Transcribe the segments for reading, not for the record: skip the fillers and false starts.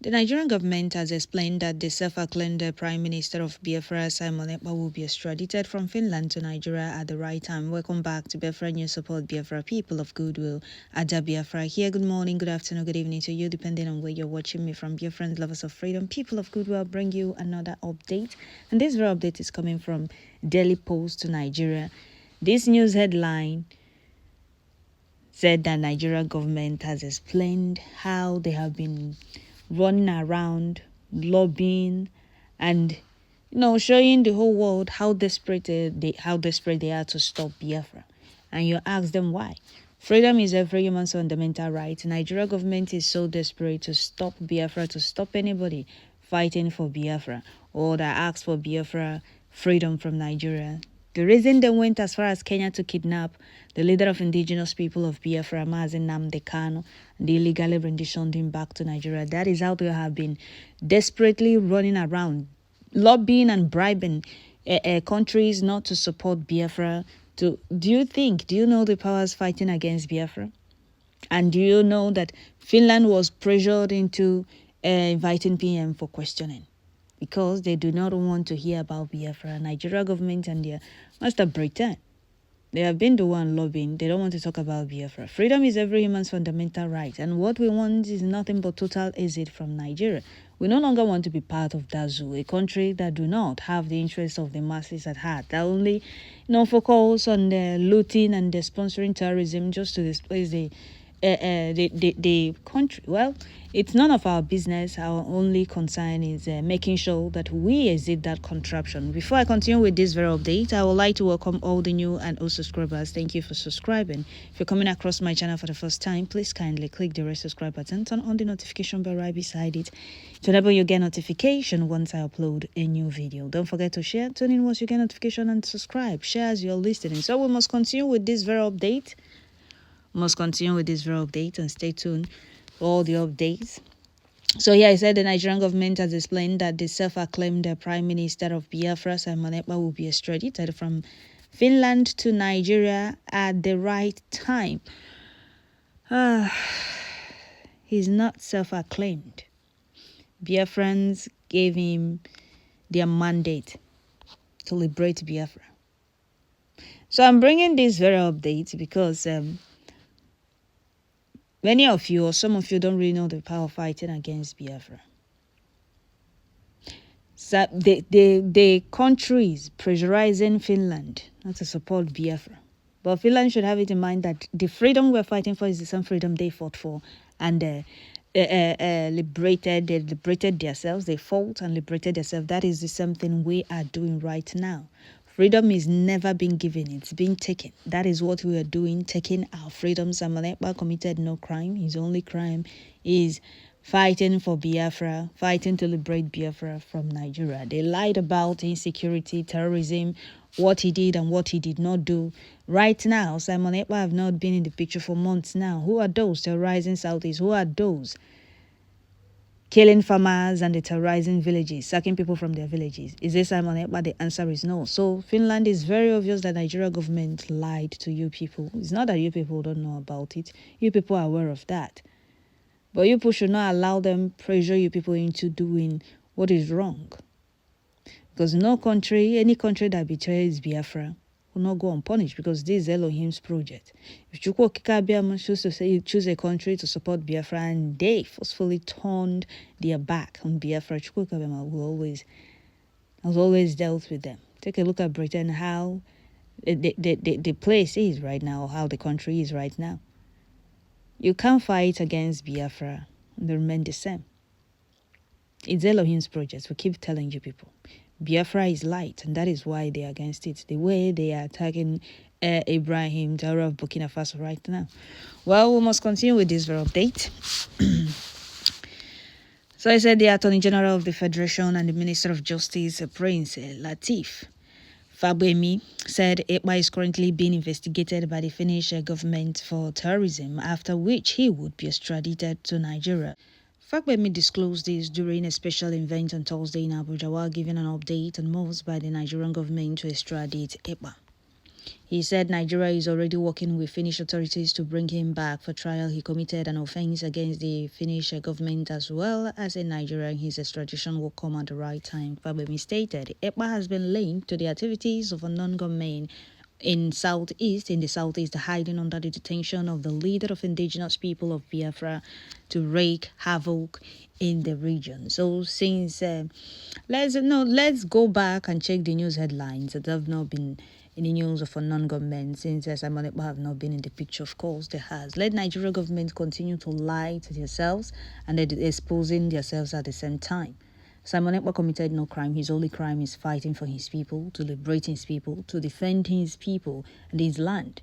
The Nigerian government has explained that the self-acclaimed Prime Minister of Biafra, Simon Ekpa, will be extradited from Finland to Nigeria at the right time. Welcome back to Biafra News. Support Biafra, people of goodwill. Ada Biafra here. Good morning, good afternoon, good evening to you, depending on where you're watching me from. Biafrans, lovers of freedom, people of goodwill, bring you another update. And this very update is coming from Daily Post to Nigeria. This news headline said that Nigerian government has explained how they have been running around, lobbying, and showing the whole world how desperate they are to stop Biafra. And you ask them why. Freedom is every human's fundamental right. Nigeria government is so desperate to stop Biafra, to stop anybody fighting for Biafra or that asks for Biafra freedom from Nigeria. The reason they went as far as Kenya to kidnap the leader of indigenous people of Biafra, Mazi Nnamdi Kanu, and they illegally renditioned him back to Nigeria. That is how they have been desperately running around, lobbying and bribing countries not to support Biafra. Do you know the powers fighting against Biafra? And do you know that Finland was pressured into inviting PM for questioning? Because they do not want to hear about Biafra. Nigeria government and their master Britain, they have been the one lobbying. They don't want to talk about Biafra. Freedom is every human's fundamental right. And what we want is nothing but total exit from Nigeria. We no longer want to be part of that zoo, a country that do not have the interests of the masses at heart, that only focus on the looting and the sponsoring terrorism just to displace the country. Well, it's none of our business. Our only concern is making sure that we exit that contraption. Before I continue with this very update, I would like to welcome all the new and old subscribers. Thank you for subscribing. If you're coming across my channel for the first time, please kindly click the red subscribe button, turn on the notification bell right beside it to enable you get notification once I upload a new video. Don't forget to share, turn in once you get notification, and subscribe. Share as you're listening. So we must continue with this very update. And stay tuned for all the updates. So here I said the Nigerian government has explained that the self-acclaimed Prime Minister of Biafra, Simon Ekpa, will be extradited from Finland to Nigeria at the right time. He's not self-acclaimed. Biafrans gave him their mandate to liberate Biafra. So I'm bringing this very update because many of you or some of you don't really know the power of fighting against Biafra. So the country is pressurizing Finland not to support Biafra. But Finland should have it in mind that the freedom we're fighting for is the same freedom they fought for and liberated themselves. They fought and liberated themselves. That is the same thing we are doing right now. Freedom is never been given, it's been taken. That is what we are doing, taking our freedom. Simon Ekpa committed no crime. His only crime is fighting for Biafra, fighting to liberate Biafra from Nigeria. They lied about insecurity, terrorism, what he did and what he did not do. Right now, Simon Ekpa have not been in the picture for months now. Who are those terrorizing Southeast? Who are those killing farmers and terrorizing villages, sacking people from their villages? Is this Simon Ekpa? The answer is no. So Finland is very obvious that Nigeria government lied to you people. It's not that you people don't know about it. You people are aware of that. But you people should not allow them pressure you people into doing what is wrong. Because no country, any country that betrays Biafra will not go unpunished, because this is Elohim's project. If Chukwu Okike choose to say choose a country to support Biafra and they forcefully turned their back on Biafra, Chukwu Okike has always dealt with them. Take a look at Britain, how the place is right now, how the country is right now. You can't fight against Biafra and remain the same. It's Elohim's project. We keep telling you people. Biafra is light, and that is why they are against it. The way they are attacking Ibrahim Traoré of Burkina Faso right now. Well, we must continue with this very update. So I said the Attorney General of the Federation and the Minister of Justice, Prince Latif Fagbemi, said Ekpa is currently being investigated by the Finnish government for terrorism, after which he would be extradited to Nigeria. Fagbemi disclosed this during a special event on Thursday in Abuja while giving an update on moves by the Nigerian government to extradite Ekpa. He said Nigeria is already working with Finnish authorities to bring him back for trial. He committed an offense against the Finnish government as well as in Nigeria. His extradition will come at the right time. Fabemi stated, Ekpa has been linked to the activities of a non-government in the southeast, hiding under the detention of the leader of indigenous people of Biafra to wreak havoc in the region. So since let's go back and check the news headlines that have not been in the news of a non-government since Simon Ekpa have not been in the picture. Of course, there has. Let Nigeria government continue to lie to themselves and they're exposing themselves at the same time. Simon Ekpa committed no crime. His only crime is fighting for his people, to liberate his people, to defend his people and his land.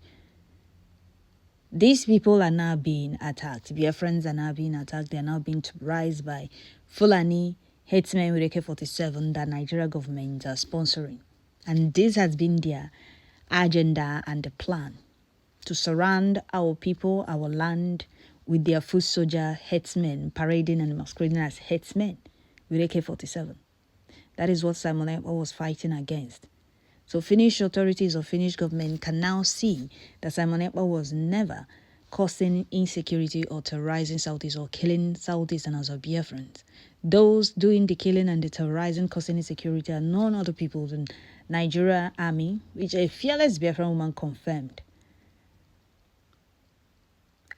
These people are now being attacked. Biafrans are now being attacked. They are now being terrorized by Fulani headsmen with AK-47 that Nigeria government are sponsoring. And this has been their agenda and the plan to surround our people, our land, with their foot soldier headsmen parading and masquerading as headsmen with AK-47. That is what Simon Ekpa was fighting against. So Finnish authorities or Finnish government can now see that Simon Ekpa was never causing insecurity or terrorizing Southeast or killing Southeasterners or Biafrans. Those doing the killing and the terrorizing, causing insecurity are none other people than Nigerian army, which a fearless Biafran woman confirmed.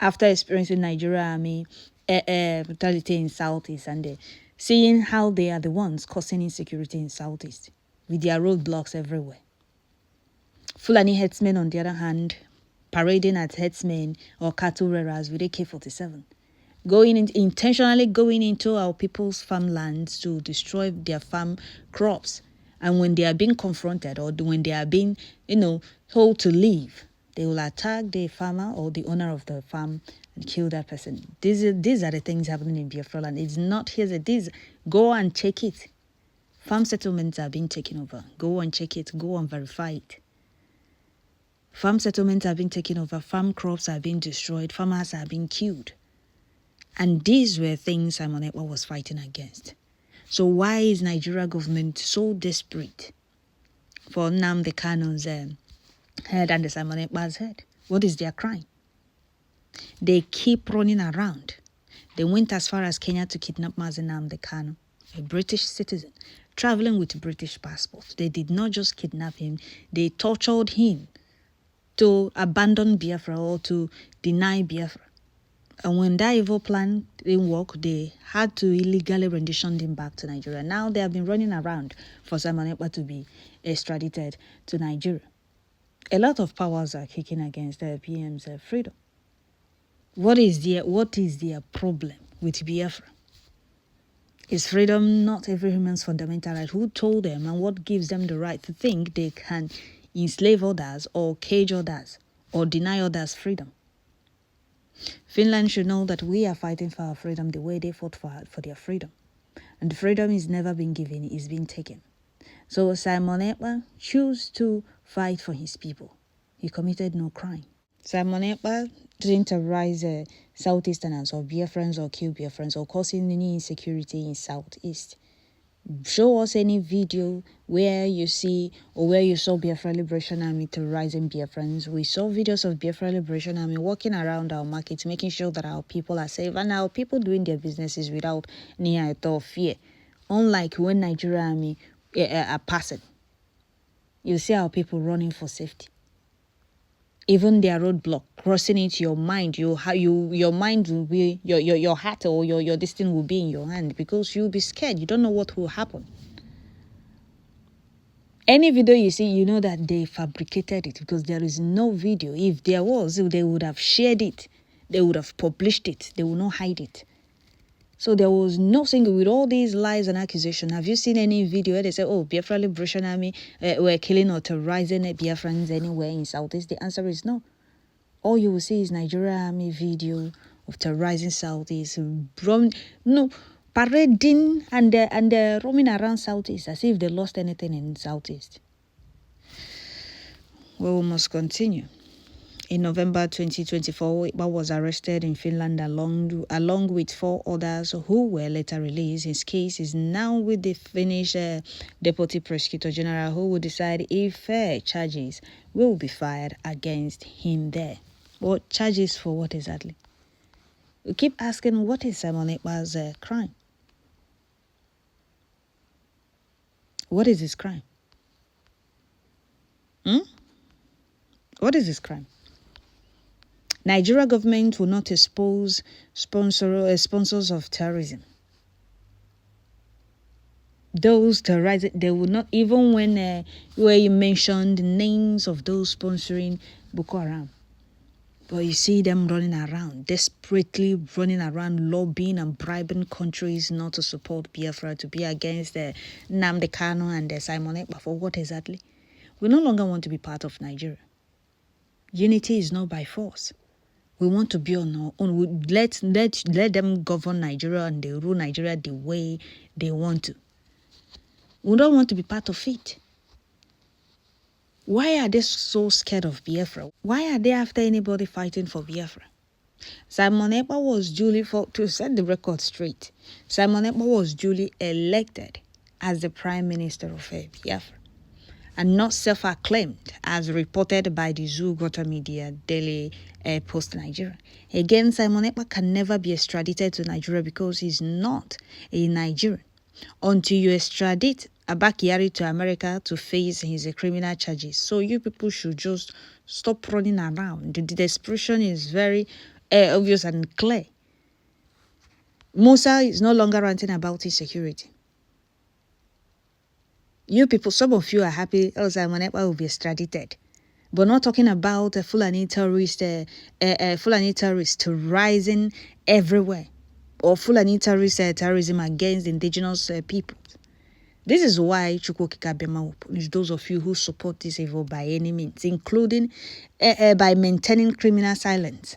After experiencing Nigerian army brutality in Southeast and seeing how they are the ones causing insecurity in Southeast with their roadblocks everywhere. Fulani headsmen, on the other hand, parading as headsmen or cattle rearers with AK-47, intentionally going into our people's farmlands to destroy their farm crops. And when they are being confronted or when they are being, told to leave, they will attack the farmer or the owner of the farm and kill that person. These are the things happening in Biafra land. It's not here. Go and check it. Farm settlements are being taken over. Go and check it. Go and verify it. Farm settlements are being taken over. Farm crops are being destroyed. Farmers are being killed. And these were things Simon Ekpa was fighting against. So why is Nigeria government so desperate for Nnamdi Kanu's head and the Simon Ekpa's head? What is their crime? They keep running around. They went as far as Kenya to kidnap Mazi Nnamdi Kanu, a British citizen, traveling with a British passport. They did not just kidnap him, they tortured him to abandon Biafra or to deny Biafra. And when that evil plan didn't work, they had to illegally rendition him back to Nigeria. Now they have been running around for Simon Ekpa to be extradited to Nigeria. A lot of powers are kicking against the PM's freedom. What is their problem with Biafra? Is freedom not every human's fundamental right? Who told them and what gives them the right to think they can enslave others or cage others or deny others freedom? Finland should know that we are fighting for our freedom the way they fought for their freedom. And the freedom is never been given, it's been taken. So Simon Ekpa chose to fight for his people. He committed no crime. Simon Ekpa didn't terrorize Southeasterners or Biafrans or kill Biafrans or causing any insecurity in Southeast. Show us any video where you see or where you saw Biafra Liberation Army terrorizing Biafrans. We saw videos of Biafra Liberation Army walking around our markets, making sure that our people are safe and our people doing their businesses without any thought of fear. Unlike when Nigerian army are passing, you see our people running for safety. Even their roadblock, crossing it, your mind, your mind will be, your heart or your destiny will be in your hand because you'll be scared. You don't know what will happen. Any video you see, you know that they fabricated it because there is no video. If there was, they would have shared it. They would have published it. They will not hide it. So there was no single, with all these lies and accusations. Have you seen any video where they say, oh, Biafra Liberation Army were killing or terrorizing Biafrans anywhere in Southeast? The answer is no. All you will see is Nigerian army video of terrorizing Southeast, parading and roaming around Southeast as if they lost anything in Southeast. Well, we must continue. In November 2024, Ekpa was arrested in Finland along with 4 others who were later released. His case is now with the Finnish Deputy Prosecutor General, who will decide if charges will be fired against him there. What charges for what exactly? We keep asking, what is Simon Ekpa's crime? What is his crime? What is his crime? Nigeria government will not expose sponsors of terrorism. Those terrorizing, they will not, even when where you mentioned the names of those sponsoring Boko Haram. But you see them running around, desperately running around, lobbying and bribing countries not to support Biafra, to be against Nnamdi Kanu and Simon Ekpa. For what exactly? We no longer want to be part of Nigeria. Unity is not by force. We want to be on our own. Let them govern Nigeria and they rule Nigeria the way they want to. We don't want to be part of it. Why are they so scared of Biafra? Why are they after anybody fighting for Biafra? Simon Ekpa was to set the record straight, Simon Ekpa was duly elected as the Prime Minister of Biafra, and not self-acclaimed as reported by the Govt media Daily Post Nigeria. Again, Simon Ekpa can never be extradited to Nigeria because he's not a Nigerian. Until you extradite Abakari to America to face his criminal charges. So you people should just stop running around. The desperation is very obvious and clear. Musa is no longer ranting about his security. You people, some of you are happy, Simon Ekpa will be extradited. But not talking about Fulani terrorists rising everywhere. Or Fulani terrorism against indigenous people. This is why Chukwokika will punish those of you who support this evil by any means, including by maintaining criminal silence.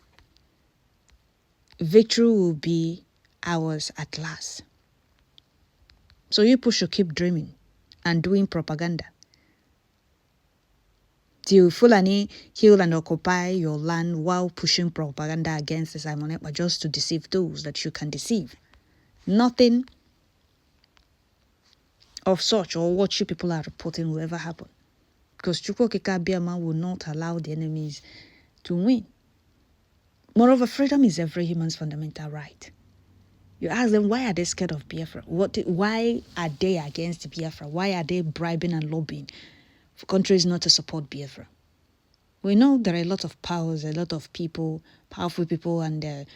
Victory will be ours at last. So you people should keep dreaming and doing propaganda. Till Fulani kill and occupy your land while pushing propaganda against Simon Ekpa just to deceive those that you can deceive. Nothing of such or what you people are reporting will ever happen. Because Chukwokika Biama will not allow the enemies to win. Moreover, freedom is every human's fundamental right. You ask them, why are they scared of Biafra? Why are they against Biafra? Why are they bribing and lobbying for countries not to support Biafra? We know there are a lot of powers, a lot of people, powerful people, and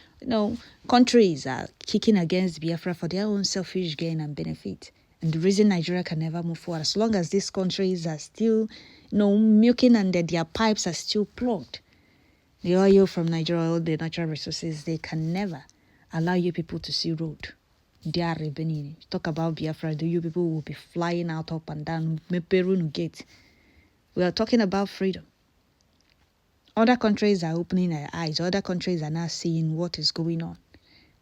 countries are kicking against Biafra for their own selfish gain and benefit. And the reason Nigeria can never move forward, as long as these countries are still, milking and their pipes are still plugged. The oil from Nigeria, all the natural resources, they can never allow you people to see road. They are rebellion. Talk about Biafra, you people will be flying out up and down. Meperunu gate. We are talking about freedom. Other countries are opening their eyes. Other countries are now seeing what is going on.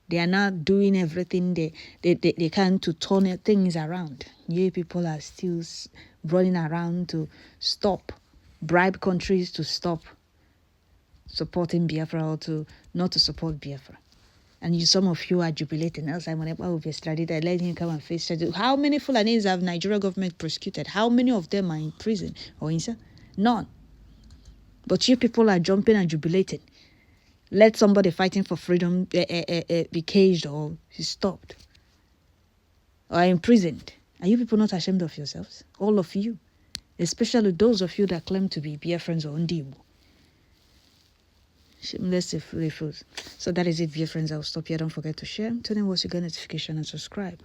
They are not doing everything they can to turn things around. You people are still running around to stop, bribe countries to stop supporting Biafra or not to support Biafra. And some of you are jubilating. Simon Ekpa will be extradited. Let him come and face charges. How many Fulanis have Nigeria government prosecuted? How many of them are in prison or inside? None. But you people are jumping and jubilating. Let somebody fighting for freedom be caged or stopped or imprisoned. Are you people not ashamed of yourselves? All of you. Especially those of you that claim to be Biafrans or Ndibu. Shameless fools. So that is it, dear friends. I'll stop here. Don't forget to share, turn on your notification and subscribe.